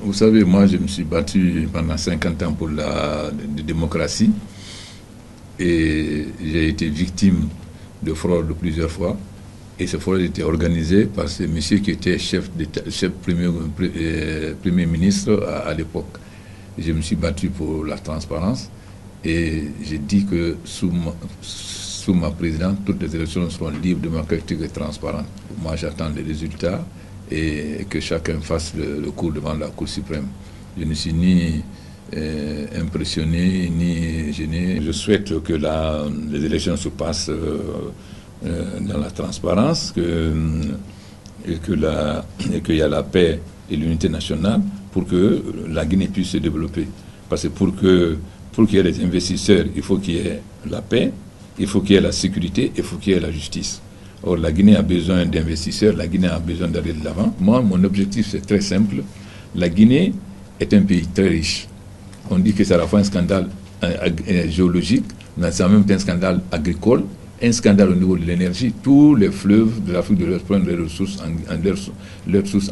Vous savez, moi, je me suis battu pendant 50 ans pour la démocratie et j'ai été victime de fraude plusieurs fois. Et ce fraude était organisé par ce monsieur qui était chef premier ministre à l'époque. Je me suis battu pour la transparence et j'ai dit que sous ma présidence, toutes les élections seront libres, démocratiques et transparentes. Moi, j'attends les résultats et que chacun fasse le cours devant la Cour suprême. Je ne suis ni impressionné ni gêné. Je souhaite que les élections se passent dans la transparence, qu'il y a la paix et l'unité nationale pour que la Guinée puisse se développer. Parce que pour qu'il y ait des investisseurs, il faut qu'il y ait la paix, il faut qu'il y ait la sécurité, il faut qu'il y ait la justice. Or, la Guinée a besoin d'investisseurs, la Guinée a besoin d'aller de l'avant. Moi, mon objectif, c'est très simple. La Guinée est un pays très riche. On dit que c'est à la fois un scandale géologique, mais c'est en même temps un scandale agricole, un scandale au niveau de l'énergie. Tous les fleuves de l'Afrique de l'Ouest prennent leurs ressources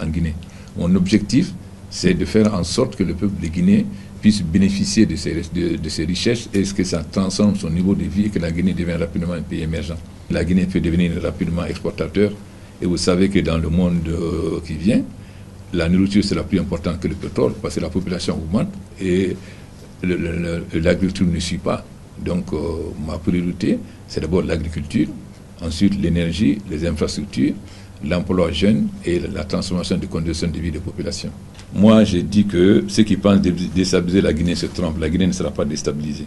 en Guinée. Mon objectif, c'est de faire en sorte que le peuple de Guinée puisse bénéficier de ces richesses et que ça transforme son niveau de vie et que la Guinée devienne rapidement un pays émergent. La Guinée peut devenir rapidement exportateur. Et vous savez que dans le monde qui vient, la nourriture c'est la plus importante que le pétrole parce que la population augmente et l'agriculture ne suit pas. Donc ma priorité, c'est d'abord l'agriculture, ensuite l'énergie, les infrastructures, l'emploi jeune et la transformation des conditions de vie des populations. Moi, j'ai dit que ceux qui pensent déstabiliser la Guinée se trompent. La Guinée ne sera pas déstabilisée.